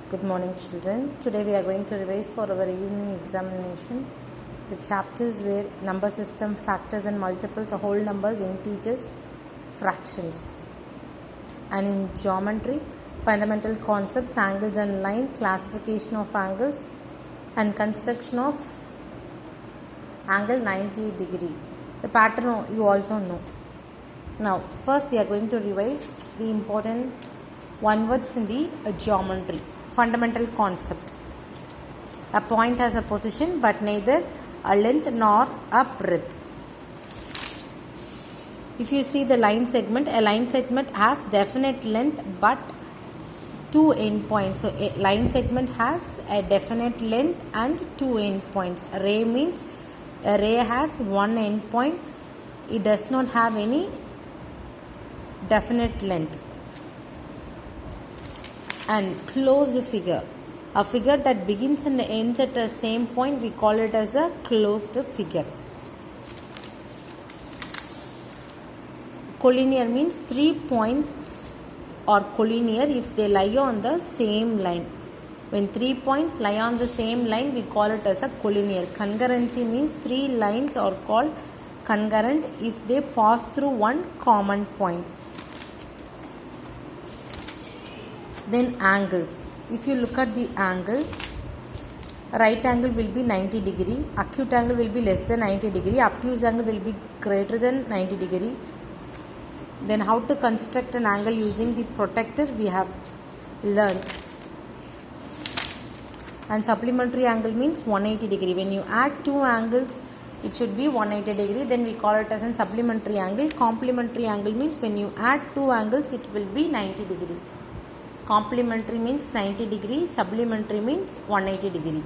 Good morning, children. Today we are going to revise for our evening examination the chapters where number system, factors and multiples, whole numbers, integers, fractions. And in geometry, fundamental concepts, angles and line, classification of angles and construction of angle 90 degree. The pattern you also know. Now, first we are going to revise the important one words in the geometry. Fundamental concept. A point has a position but neither a length nor a breadth. If you see the line segment, a line segment has definite length but two endpoints. So a line segment has a definite length and two endpoints. A ray means a ray has one endpoint. It does not have any definite length. And closed figure, a figure that begins and ends at the same point, we call it as a closed figure. Collinear means 3 points are collinear if they lie on the same line. When 3 points lie on the same line, we call it as a collinear. Concurrency means 3 lines are called concurrent if they pass through one common point. Then angles. If you look at the angle, right angle will be 90 degree, acute angle will be less than 90 degree, obtuse angle will be greater than 90 degree. Then how to construct an angle using the protractor we have learnt. And supplementary angle means 180 degree. When you add two angles, it should be 180 degree. Then we call it as a supplementary angle. Complementary angle means when you add two angles, it will be 90 degree. Complementary means 90 degree, supplementary means 180 degree.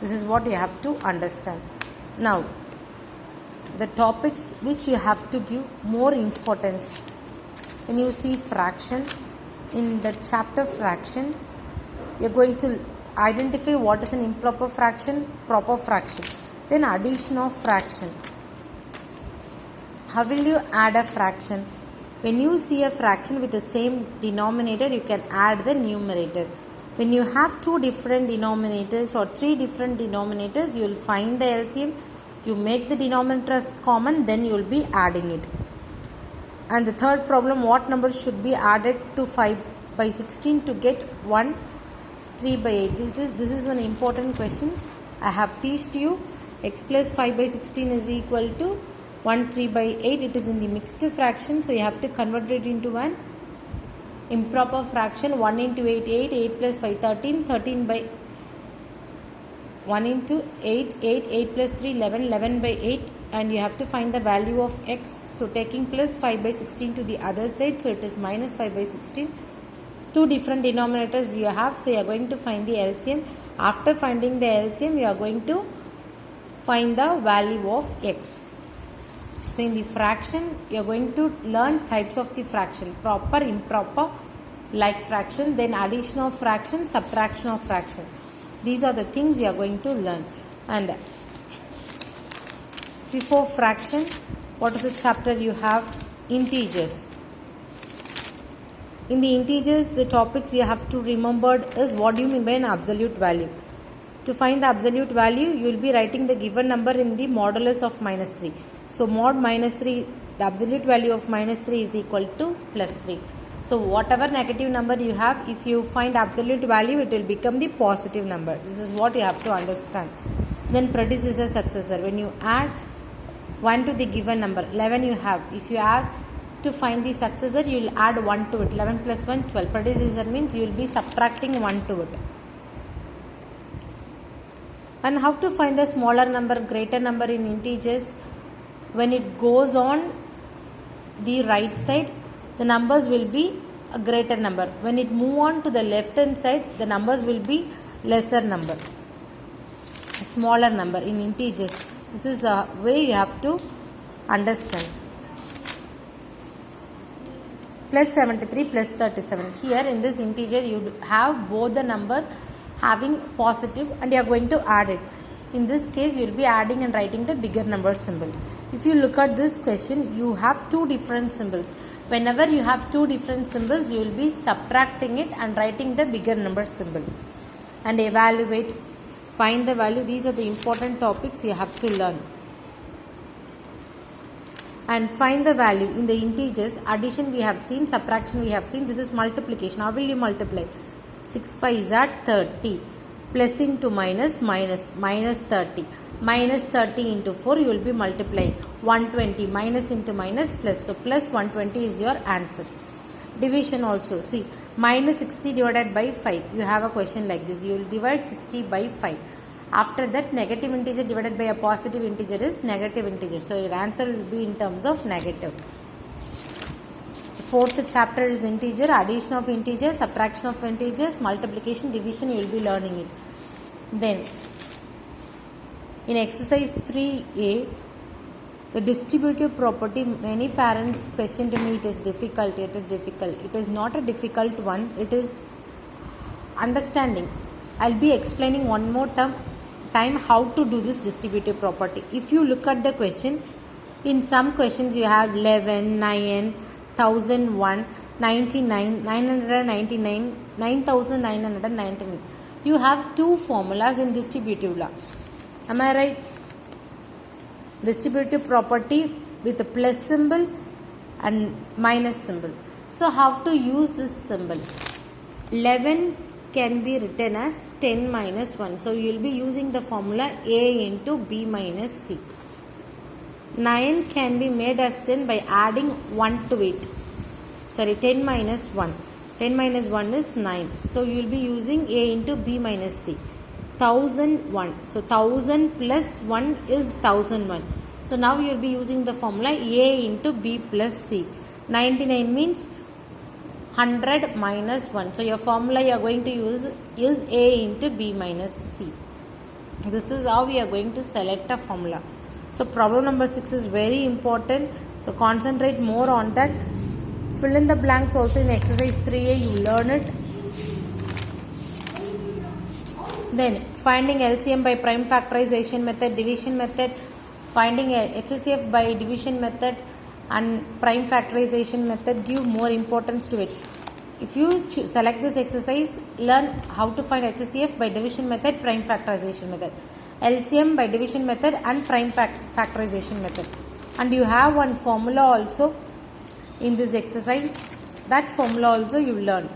This is what you have to understand. Now, the topics which you have to give more importance. When you see fraction, in the chapter fraction, you are going to identify what is an improper fraction, proper fraction. Then addition of fraction. How will you add a fraction? When you see a fraction with the same denominator, you can add the numerator. When you have two different denominators or three different denominators, you will find the LCM. You make the denominators common, then you will be adding it. And the third problem, what number should be added to 5 by 16 to get 1 3 by 8? This is an important question. I have teached you x plus 5 by 16 is equal to 1 3 by 8. It is in the mixed fraction, so you have to convert it into an improper fraction. 1 into 8 8, 8 plus 5 13, 13 by 1 into 8 8, 8 plus 3 11, 11 by 8, and you have to find the value of x. So taking plus 5 by 16 to the other side, so it is minus 5 by 16. Two different denominators you have, so you are going to find the LCM. After finding the LCM, you are going to find the value of x. So in the fraction, you are going to learn types of the fraction: proper, improper, like fraction, then addition of fraction, subtraction of fraction. These are the things you are going to learn. And before fraction, what is the chapter you have? Integers. In the integers, the topics you have to remember is what do you mean by an absolute value. To find the absolute value, you will be writing the given number in the modulus of minus 3. So mod minus 3, the absolute value of minus 3 is equal to plus 3. So whatever negative number you have, if you find absolute value, it will become the positive number. This is what you have to understand. Then predecessor, successor. When you add 1 to the given number, 11 you have. If you add to find the successor, you will add 1 to it. 11 plus 1, 12. Predecessor means you will be subtracting 1 to it. And how to find a smaller number, greater number in integers? When it goes on the right side, the numbers will be a greater number. When it move on to the left hand side, the numbers will be lesser number, a smaller number in integers. This is a way you have to understand. Plus 73 plus 37. Here in this integer, you have both the number having positive and you are going to add it. In this case, you will be adding and writing the bigger number symbol. If you look at this question, you have two different symbols. Whenever you have two different symbols, you will be subtracting it and writing the bigger number symbol. And evaluate, find the value. These are the important topics you have to learn. And find the value in the integers. Addition we have seen, subtraction we have seen. This is multiplication. How will you multiply? 6 5s are 30. Plus into minus, minus 30. Minus 30 into 4, you will be multiplying. 120 minus into minus plus. So plus 120 is your answer. Division also. See, minus 60 divided by 5. You have a question like this. You will divide 60 by 5. After that, negative integer divided by a positive integer is negative integer. So your answer will be in terms of negative. Fourth chapter is integer, addition of integers, subtraction of integers, multiplication, division. You will be learning it. Then, in exercise 3a, the distributive property, many parents question to me, it is difficult. It is difficult. It is not a difficult one. It is understanding. I'll be explaining one more time how to do this distributive property. If you look at the question, in some questions you have 11, 9, 1001, 99, 999, 9999. You have two formulas in distributive law. Am I right? Distributive property with a plus symbol and minus symbol. So how to use this symbol? 11 can be written as 10 minus 1. So you will be using the formula A into B minus C. 9 can be made as 10 by adding 1 to it. 10 minus 1. 10 minus 1 is 9. So you will be using A into B minus C. 1001. So 1000 plus 1 is 1001. So now you will be using the formula A into B plus C. 99 means 100 minus 1. So your formula you are going to use is A into B minus C. This is how we are going to select a formula. So problem number 6 is very important. So concentrate more on that. Fill in the blanks also in exercise 3a. You learn it. Then finding LCM by prime factorization method, division method, finding HCF by division method and prime factorization method give more importance to it. If you select this exercise, learn how to find HCF by division method, prime factorization method, LCM by division method and prime factorization method. And you have one formula also in this exercise. That formula also you learn.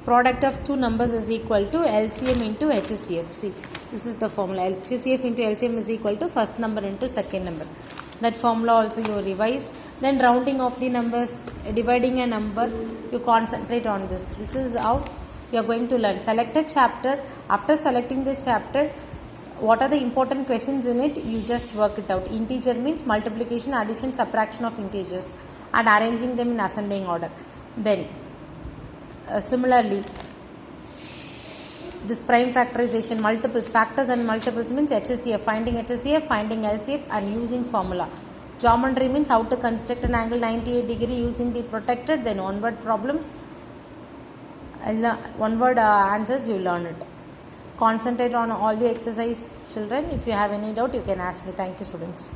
Product of two numbers is equal to LCM into HCF. See, this is the formula. HCF into LCM is equal to first number into second number. That formula also you revise. Then rounding of the numbers, dividing a number, you concentrate on this. This is how you are going to learn. Select a chapter. After selecting this chapter, what are the important questions in it? You just work it out. Integer means multiplication, addition, subtraction of integers and arranging them in ascending order. Then similarly, this prime factorization, multiples, factors and multiples means HCF, finding LCF and using formula. Geometry means how to construct an angle 98 degree using the protected. Then one word problems and one word answers, you learn it. Concentrate on all the exercise, children. If you have any doubt, you can ask me. Thank you, students.